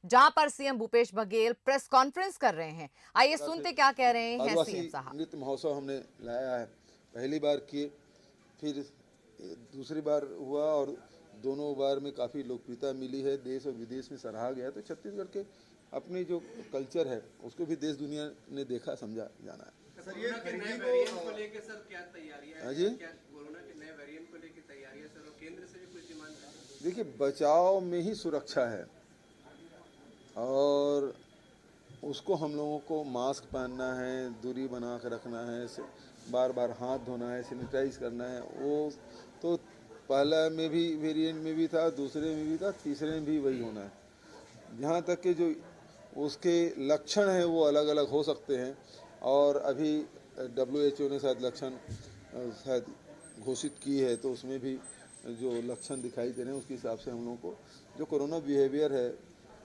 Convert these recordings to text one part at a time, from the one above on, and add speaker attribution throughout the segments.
Speaker 1: जहां पर CM Bhupesh Baghel press conference कर रहे हैं। आइए सुनते क्या कह रहे हैं
Speaker 2: आदिवासी
Speaker 1: सीएम साहब।
Speaker 2: नृत्य महोत्सव हमने लाया है। पहली बार किए, फिर दूसरी बार हुआ और दोनों बार में काफ़ी लोकप्रियता मिली है, देश और विदेश में सराहा गया। तो छत्तीसगढ़ के अपनी जो कल्चर है उसको भी देश दुनिया ने देखा समझा जाना है।
Speaker 3: सर, ये के नए वेरिएंट को लेकर सर क्या तैयारियां हैं?
Speaker 2: जी,
Speaker 3: क्या कोरोना के नए वेरिएंट को लेकर तैयारियां सर, और केंद्र से भी कुछ डिमांड है?
Speaker 2: देखिए, बचाव में ही सुरक्षा है और उसको हम लोगों को मास्क पहनना है, दूरी बना कर रखना है, बार बार हाथ धोना है, सैनिटाइज करना है। वो तो पहला में भी वेरिएंट में भी था, दूसरे में भी था, तीसरे में भी वही होना है। जहाँ तक कि जो उसके लक्षण हैं वो अलग अलग हो सकते हैं और अभी WHO ने शायद लक्षण शायद घोषित की है, तो उसमें भी जो लक्षण दिखाई दे रहे हैं उसके हिसाब से हम लोगों को जो कोरोना बिहेवियर है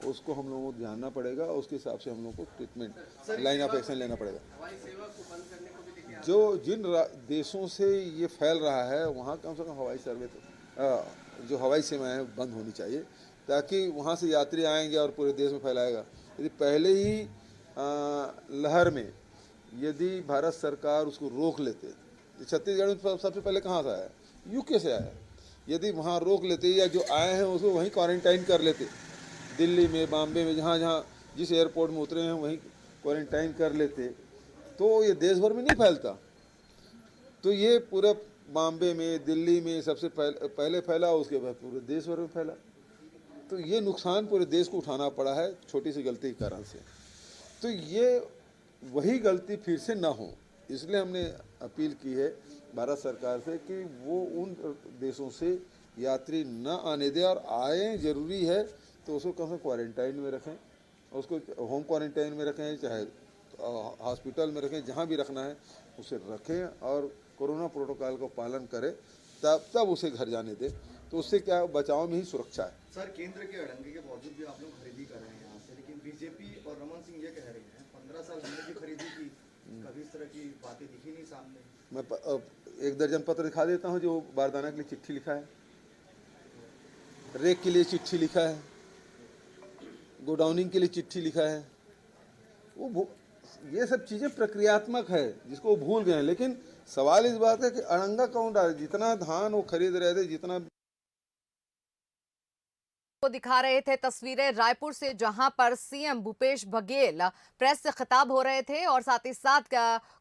Speaker 2: उसको हम लोगों को जानना पड़ेगा और उसके हिसाब से हम लोगों को ट्रीटमेंट लाइन ऑफ एक्शन लेना पड़ेगा।
Speaker 3: हवाई सेवा को बंद करने को भी देखिए
Speaker 2: जो जिन देशों से ये फैल रहा है वहाँ कम से कम हवाई सर्वे जो हवाई सेवाएं बंद होनी चाहिए, ताकि वहाँ से यात्री आएंगे और पूरे देश में फैलाएगा। यदि पहले ही लहर में यदि भारत सरकार उसको रोक लेते, छत्तीसगढ़ में सबसे पहले कहाँ से आया? UK से आया। यदि वहाँ रोक लेते या जो आए हैं उसको वहीं क्वारंटाइन कर लेते, दिल्ली में, बॉम्बे में, जहाँ जहाँ जिस एयरपोर्ट में उतरे हैं वहीं क्वारंटाइन कर लेते, तो ये देश भर में नहीं फैलता। तो ये पूरे बॉम्बे में, दिल्ली में सबसे पहले फैला, उसके बाद पूरे देश भर में फैला। तो ये नुकसान पूरे देश को उठाना पड़ा है छोटी सी गलती के कारण से। तो ये वही गलती फिर से ना हो, इसलिए हमने अपील की है भारत सरकार से कि वो उन देशों से यात्री न आने दे, और आए ज़रूरी है तो उसको कम से कम क्वारंटाइन में रखें, उसको होम क्वारंटाइन में रखें, चाहे हॉस्पिटल में रखें, जहाँ भी रखना है उसे रखें और कोरोना प्रोटोकॉल को पालन करें, तब उसे घर जाने दें। तो उससे क्या बचाव में ही सुरक्षा है।
Speaker 4: सर, केंद्र के अड़ंगे के बावजूद भी आप लोग खरीदी कर रहे हैं यहाँ से, लेकिन बीजेपी और रमन सिंह ये कह रहे हैं 15 साल हमने भी खरीदी की, कभी इस तरह की बातें दिखी नहीं सामने।
Speaker 2: मैं 1 दर्जन पत्र दिखा देता हूँ जो बारदाना के लिए चिट्ठी लिखा है, रेक के लिए चिट्ठी लिखा है, गोडाउनिंग के लिए चिट्ठी लिखा है। वो ये सब चीज़ें प्रक्रियात्मक है जिसको वो भूल गए हैं। लेकिन सवाल इस बात है कि अड़ंगा कौन डाले? जितना धान वो खरीद रहे थे, जितना
Speaker 1: को दिखा रहे थे तस्वीरें रायपुर से, जहां पर सीएम भूपेश बघेल प्रेस से खिताब हो रहे थे और साथ ही साथ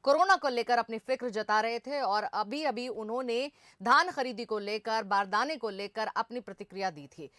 Speaker 1: कोरोना को लेकर अपनी फिक्र जता रहे थे। और अभी अभी उन्होंने धान खरीदी को लेकर, बारदाने को लेकर अपनी प्रतिक्रिया दी थी।